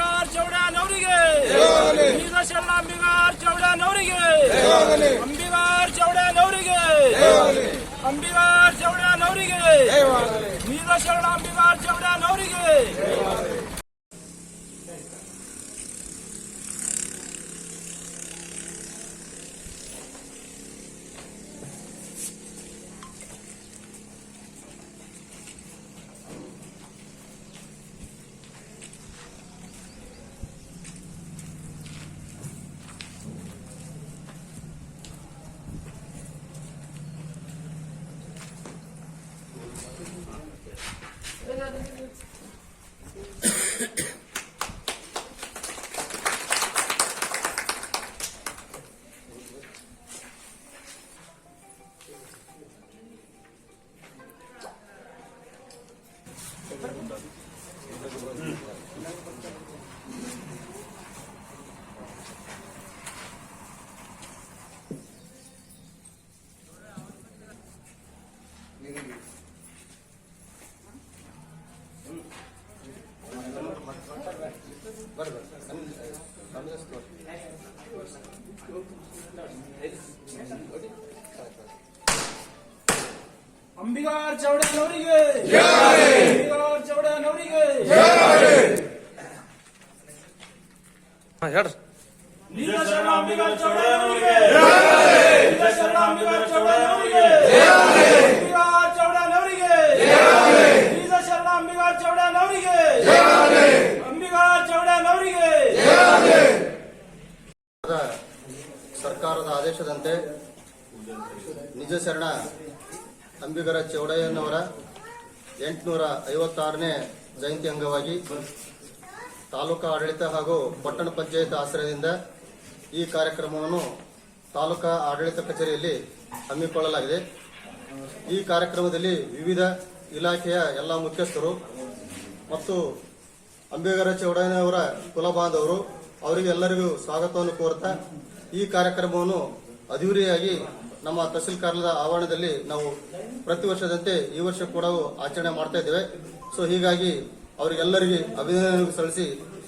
ಅಂಬಿಗಾರ್ ಚೌಡನವರಿಗೆ ವೀರ ಶರಣಾಂಬಿಗಾರ್ ಚೌಡನವರಿಗೆ ಅಂಬಿಗಾರ್ ಚೌಡನವರಿಗೆ ಅಂಬಿಗಾರ್ ಚೌಡನವರಿಗೆ ವೀರ ಶರಣಾಂಬಿಗಾರ್ ಚೌಡನವರಿಗೆ ಅಂಬಿಗಾರ್ ಚೌಡನವರಿಗೆ ಅಂಬಿಗಾರ್ ಚೌಡನವರಿಗೆ ವೀರ ಶರಣಾಂಬಿಗಾರ್ ಚೌಡನವರಿಗೆ ವೀರ ಶರಣಾಂಬಿಗಾರ್ ಚೌಡನವರಿಗೆ ಅಂಬಿಗಾರ್ ಚೌಡನವರಿಗೆ ವೀರ ಶರಣಾಂಬಿಗಾರ್ ಚೌಡನವರಿಗೆ ಅಂಬಿಗಾರ್ ಚೌಡನವರಿಗೆ ಸರ್ಕಾರದ ಆದೇಶದಂತೆ ನಿಜ ಶರಣ ಅಂಬಿಗರ ಚೌಡಯ್ಯನವರ 856ನೇ ಜಯಂತಿ ಅಂಗವಾಗಿ ತಾಲೂಕಾ ಆಡಳಿತ ಹಾಗೂ ಪಟ್ಟಣ ಪಂಚಾಯತ್ ಆಶ್ರಯದಿಂದ ಈ ಕಾರ್ಯಕ್ರಮವನ್ನು ತಾಲೂಕಾ ಆಡಳಿತ ಕಚೇರಿಯಲ್ಲಿ ಹಮ್ಮಿಕೊಳ್ಳಲಾಗಿದೆ. ಈ ಕಾರ್ಯಕ್ರಮದಲ್ಲಿ ವಿವಿಧ ಇಲಾಖೆಯ ಎಲ್ಲ ಮುಖ್ಯಸ್ಥರು ಮತ್ತು ಅಂಬಿಗರ ಚೌಡಯ್ಯನವರ ಕುಲ ಬಾಂಧವರು ಅವರಿಗೆ ಎಲ್ಲರಿಗೂ ಸ್ವಾಗತವನ್ನು ಕೋರುತ್ತಾ ಈ ಕಾರ್ಯಕ್ರಮವನ್ನು ಅದ್ದೂರಿಯಾಗಿ ನಮ್ಮ ತಹಸೀಲ್ ಕಾರ್ಯಾಲಯದ ಆವರಣದಲ್ಲಿ ನಾವು ಪ್ರತಿ ವರ್ಷದಂತೆ ಈ ವರ್ಷ ಕೂಡ ಆಚರಣೆ ಮಾಡ್ತಾ ಇದ್ದೇವೆ. ಸೊ ಹೀಗಾಗಿ ಅವರಿಗೆಲ್ಲರಿಗೆ ಅಭಿನಂದನೆ ಸಲ್ಲಿಸಿ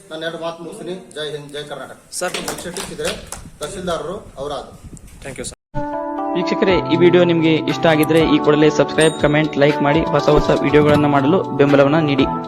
ನಾನು 2 ಮಾತು ಮುಗಿಸ್ತೀನಿ. ಜೈ ಹಿಂದ್, ಜೈ ಕರ್ನಾಟಕ. ಸರ್ ಶಿಕ್ಷಕಿದ್ರೆ ತಹಸೀಲ್ದಾರರು ಅವರಾದ. Thank you sir. ವೀಕ್ಷಕರೇ, ಈ ವಿಡಿಯೋ ನಿಮಗೆ ಇಷ್ಟ ಆಗಿದ್ರೆ ಈ ಕೂಡಲೇ ಸಬ್ಸ್ಕ್ರೈಬ್, ಕಮೆಂಟ್, ಲೈಕ್ ಮಾಡಿ ಹೊಸ ವಿಡಿಯೋಗಳನ್ನು ಮಾಡಲು ಬೆಂಬಲವನ್ನು ನೀಡಿ.